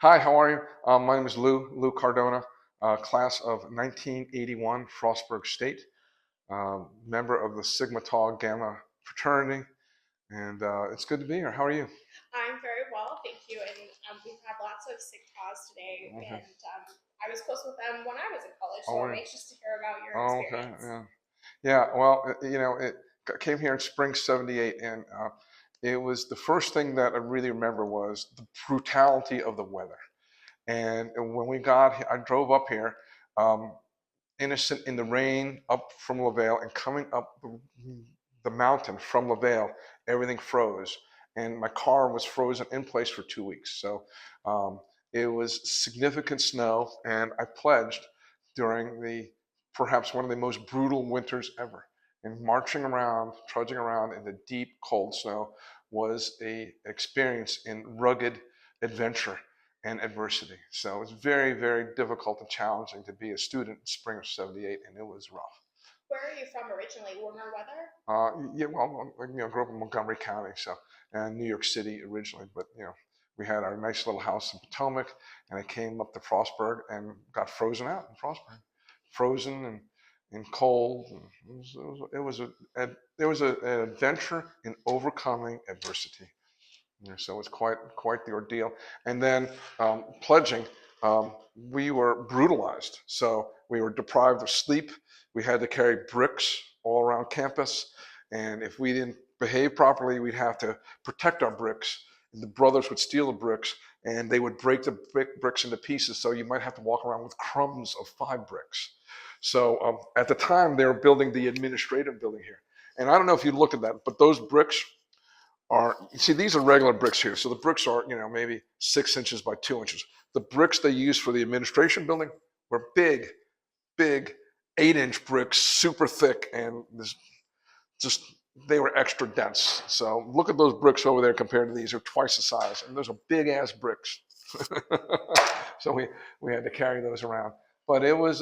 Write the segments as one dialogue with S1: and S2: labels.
S1: Hi, how are you? My name is Lou Cardona, class of 1981, Frostburg State, member of the Sigma Tau Gamma fraternity, and it's good to be here. How are you?
S2: I'm very well, thank you. And we've had lots of sick pause today,
S1: Okay.
S2: and I was close with them when I was in college,
S1: Oh,
S2: so I'm
S1: wait.
S2: anxious to hear about your
S1: Oh, okay.
S2: experience.
S1: Yeah. Yeah. Well, it came here in spring '78, and it was the first thing that I really remember was the brutality of the weather. And when we got here, I drove up here. Um, Innocent in the rain up from LaVale and coming up the mountain from LaVale, everything froze. And my car was frozen in place for 2 weeks. So um, it was significant snow. And I pledged during the perhaps one of the most brutal winters ever. And marching around, trudging around in the deep, cold snow was a experience in rugged adventure and adversity. So it's very, very difficult and challenging to be a student in spring of '78, and it was rough.
S2: Where are you from originally? Warmer weather?
S1: Yeah, well, grew up in Montgomery County, so and New York City originally, but we had our nice little house in Potomac, and I came up to Frostburg and got frozen out in Frostburg, frozen and cold. And it was an adventure in overcoming adversity. So it's quite the ordeal. And then pledging, we were brutalized. So we were deprived of sleep. We had to carry bricks all around campus, and if we didn't behave properly, we'd have to protect our bricks. And the brothers would steal the bricks, and they would break the bricks into pieces. So you might have to walk around with crumbs of 5 bricks. So at the time, they were building the administrative building here. And I don't know if you looked at that, but those bricks are, you see, these are regular bricks here. So the bricks are, maybe 6 inches by 2 inches. The bricks they used for the administration building were big 8-inch bricks, super thick, and this just they were extra dense. So look at those bricks over there compared to these; they're twice the size, and those are big ass bricks. So we had to carry those around, but it was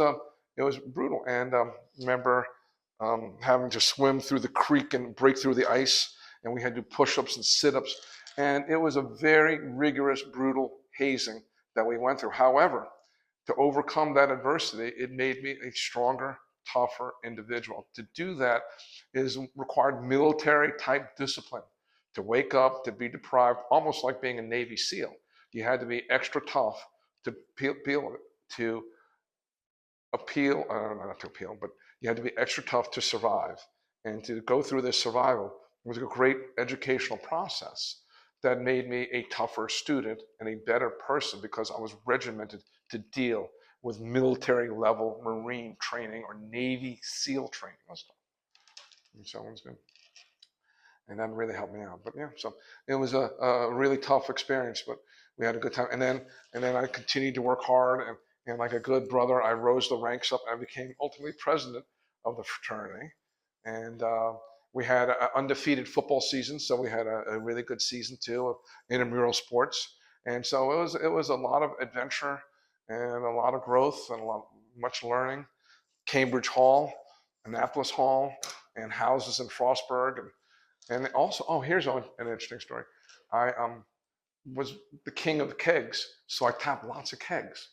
S1: brutal. And remember having to swim through the creek and break through the ice, and we had to do push-ups and sit-ups, and it was a very rigorous, brutal hazing that we went through. However, to overcome that adversity, it made me a stronger, tougher individual. To do that is required military type discipline. To wake up, to be deprived, almost like being a Navy SEAL. You had to be extra tough to to appeal, not to appeal, but you had to be extra tough to survive. And to go through this survival was a great educational process that made me a tougher student and a better person because I was regimented to deal with military level Marine training or Navy SEAL training. And so it was good. And that really helped me out. But yeah, so it was a really tough experience, but we had a good time. And then I continued to work hard, and like a good brother, I rose the ranks up, and I became ultimately president of the fraternity. And we had an undefeated football season, so we had a really good season too of intramural sports. And so it was a lot of adventure and a lot of growth and much learning. Cambridge Hall, Annapolis Hall, and houses in Frostburg, and also, oh, here's an interesting story. I was the king of the kegs, so I tapped lots of kegs,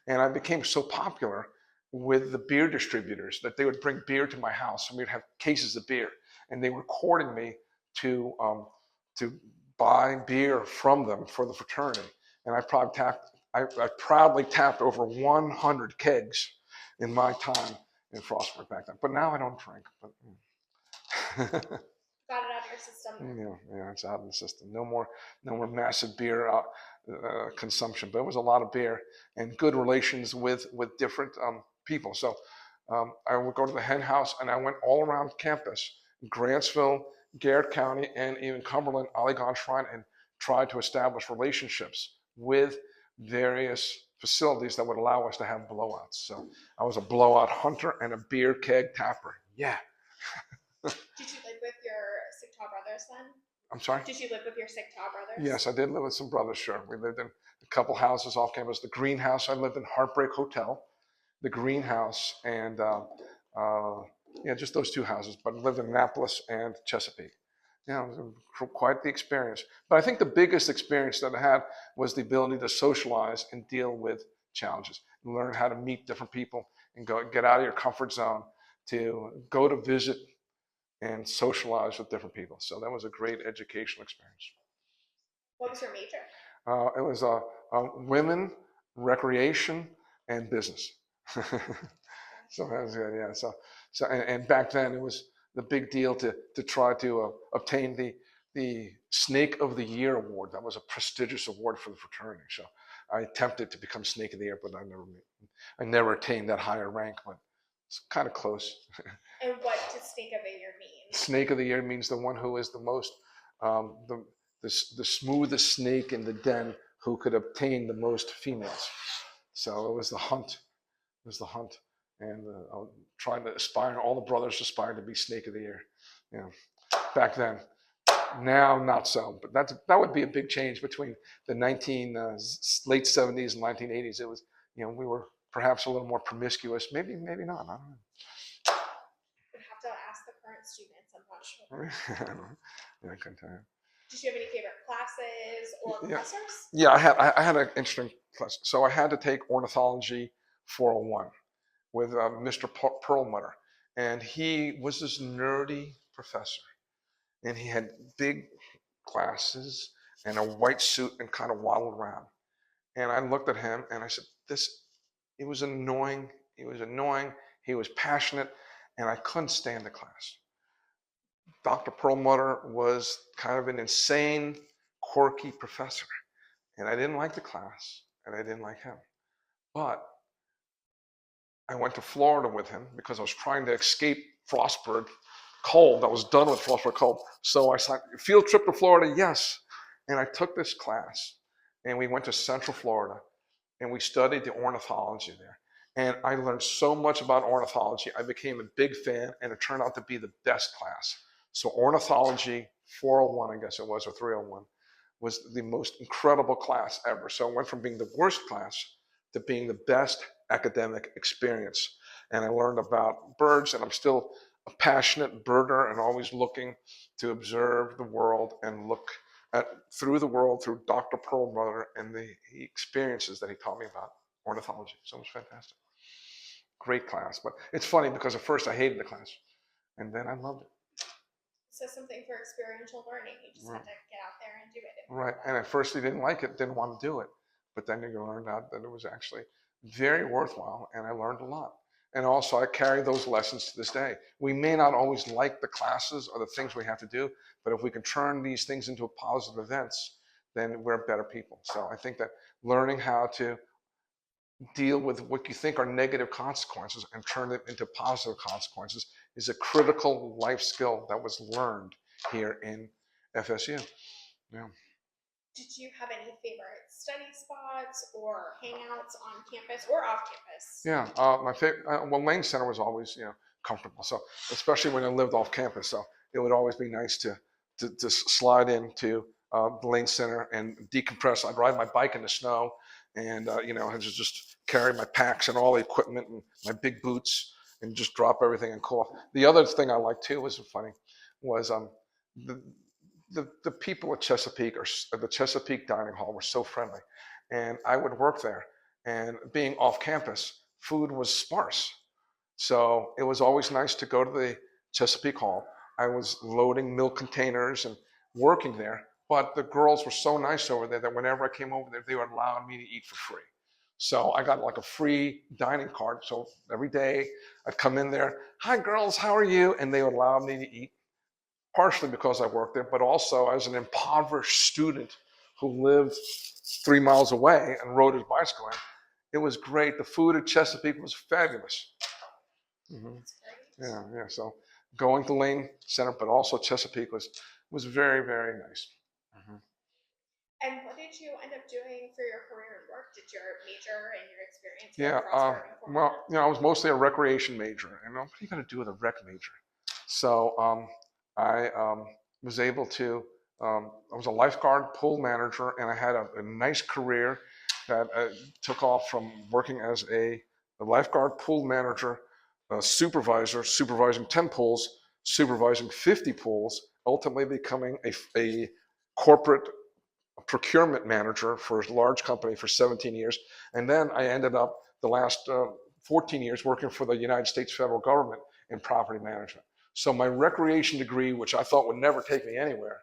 S1: and I became so popular with the beer distributors that they would bring beer to my house, and we'd have cases of beer, and they were courting me to buy beer from them for the fraternity, and I proudly tapped over 100 kegs in my time in Frostburg back then. But now I don't drink. But
S2: Got it out of your system.
S1: yeah, it's out of the system. No more massive beer consumption. But it was a lot of beer and good relations with different people. So I would go to the hen house, and I went all around campus, Grantsville, Garrett County, and even Cumberland, Allegan Shrine, and tried to establish relationships with various facilities that would allow us to have blowouts. So I was a blowout hunter and a beer keg tapper. Yeah.
S2: Did you live with your sick tall brothers then?
S1: I'm sorry?
S2: Did you live with your sick tall brothers?
S1: Yes, I did live with some brothers, sure. We lived in a couple houses off campus. The Greenhouse, I lived in Heartbreak Hotel, the Greenhouse, and yeah, just those two houses, but I lived in Annapolis and Chesapeake. Yeah, it was quite the experience. But I think the biggest experience that I had was the ability to socialize and deal with challenges, learn how to meet different people and get out of your comfort zone to go to visit and socialize with different people. So that was a great educational experience.
S2: What was your major?
S1: It was women, recreation, and business. So that was good, yeah. And back then it was the big deal to try to obtain the Snake of the Year award. That was a prestigious award for the fraternity. So I attempted to become Snake of the Year, but I never attained that higher rank. But it's kind of close.
S2: And what does Snake of the Year mean?
S1: Snake of the Year means the one who is the most the smoothest snake in the den, who could obtain the most females. So it was the hunt. It was the hunt. And trying to aspire, all the brothers aspired to be Snake of the Year. You know, back then. Now, not so. But that would be a big change between the late 70s and 1980s. It was, we were perhaps a little more promiscuous. Maybe not. I don't know.
S2: We'd have to ask the current students. I'm not sure.
S1: Yeah, I couldn't tell you.
S2: Did you have any favorite classes or professors?
S1: Yeah, I had an interesting class. So I had to take Ornithology 401 with Mr. Perlmutter. And he was this nerdy professor. And he had big glasses and a white suit and kind of waddled around. And I looked at him and I said, it was annoying. He was annoying. He was passionate. And I couldn't stand the class. Dr. Perlmutter was kind of an insane, quirky professor. And I didn't like the class, and I didn't like him. But I went to Florida with him because I was trying to escape Frostburg cold. I was done with Frostburg cold. So I said, field trip to Florida, yes. And I took this class, and we went to Central Florida, and we studied the ornithology there. And I learned so much about ornithology. I became a big fan, and it turned out to be the best class. So Ornithology 401, I guess it was, or 301, was the most incredible class ever. So it went from being the worst class to being the best academic experience. And I learned about birds, and I'm still a passionate birder and always looking to observe the world and look through the world through Dr. Perlmutter and the experiences that he taught me about ornithology. So it was fantastic. Great class. But it's funny because at first I hated the class, and then I loved it.
S2: So something for experiential learning. You just had to get out there and do it.
S1: Right. And at first he didn't like it, didn't want to do it. But then you learned out that it was actually very worthwhile, and I learned a lot. And also I carry those lessons to this day. We may not always like the classes or the things we have to do, but if we can turn these things into positive events, then we're better people. So I think that learning how to deal with what you think are negative consequences and turn it into positive consequences is a critical life skill that was learned here in FSU. Yeah.
S2: Did you have any favorite study spots or hangouts on campus or off campus?
S1: Yeah, my favorite. Well, Lane Center was always comfortable. So especially when I lived off campus, so it would always be nice to slide into the Lane Center and decompress. I'd ride my bike in the snow, and I just carry my packs and all the equipment and my big boots and just drop everything and cool off. The other thing I liked too was the people at Chesapeake or the Chesapeake Dining Hall were so friendly, and I would work there. And being off campus, food was sparse, so it was always nice to go to the Chesapeake Hall. I was loading milk containers and working there, but the girls were so nice over there that whenever I came over there, they would allow me to eat for free. So I got like a free dining card. So every day I'd come in there, hi girls, how are you? And they would allow me to eat, partially because I worked there, but also as an impoverished student who lived 3 miles away and rode his bicycle in. It was great. The food at Chesapeake was fabulous. Mm-hmm. Yeah. So going to Lane Center, but also Chesapeake was very, very nice. Mm-hmm.
S2: And what did you end up doing for your career and work? Did your major and your experience?
S1: I was mostly a recreation major. And what are you going to do with a rec major? So I was able to. I was a lifeguard, pool manager, and I had a nice career that took off from working as a lifeguard, pool manager, supervisor, supervising 10 pools, supervising 50 pools, ultimately becoming a corporate procurement manager for a large company for 17 years. And then I ended up the last 14 years working for the United States federal government in property management. So my recreation degree, which I thought would never take me anywhere,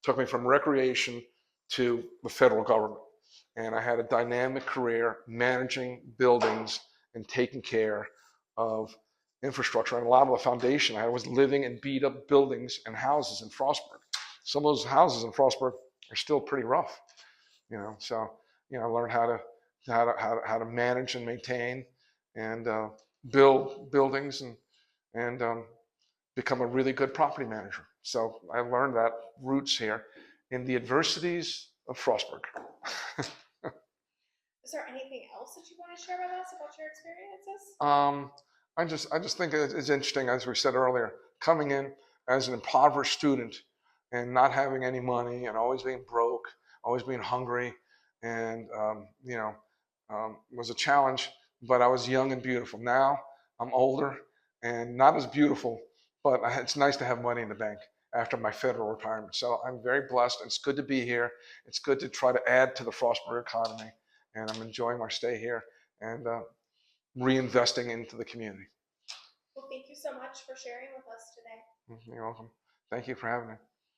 S1: took me from recreation to the federal government. And I had a dynamic career managing buildings and taking care of infrastructure. And a lot of the foundation, I was living in beat up buildings and houses in Frostburg. Some of those houses in Frostburg are still pretty rough, So, I learned how to manage and maintain and build buildings and become a really good property manager. So I learned that roots here in the adversities of Frostburg.
S2: Is there anything else that you want to share with us about your experiences?
S1: I just think it's interesting, as we said earlier, coming in as an impoverished student and not having any money and always being broke, always being hungry, and was a challenge. But I was young and beautiful. Now I'm older and not as beautiful, but it's nice to have money in the bank after my federal retirement. So I'm very blessed. It's good to be here. It's good to try to add to the Frostburg economy, and I'm enjoying our stay here and reinvesting into the community.
S2: Well, thank you so much for sharing with us today.
S1: You're welcome. Thank you for having me.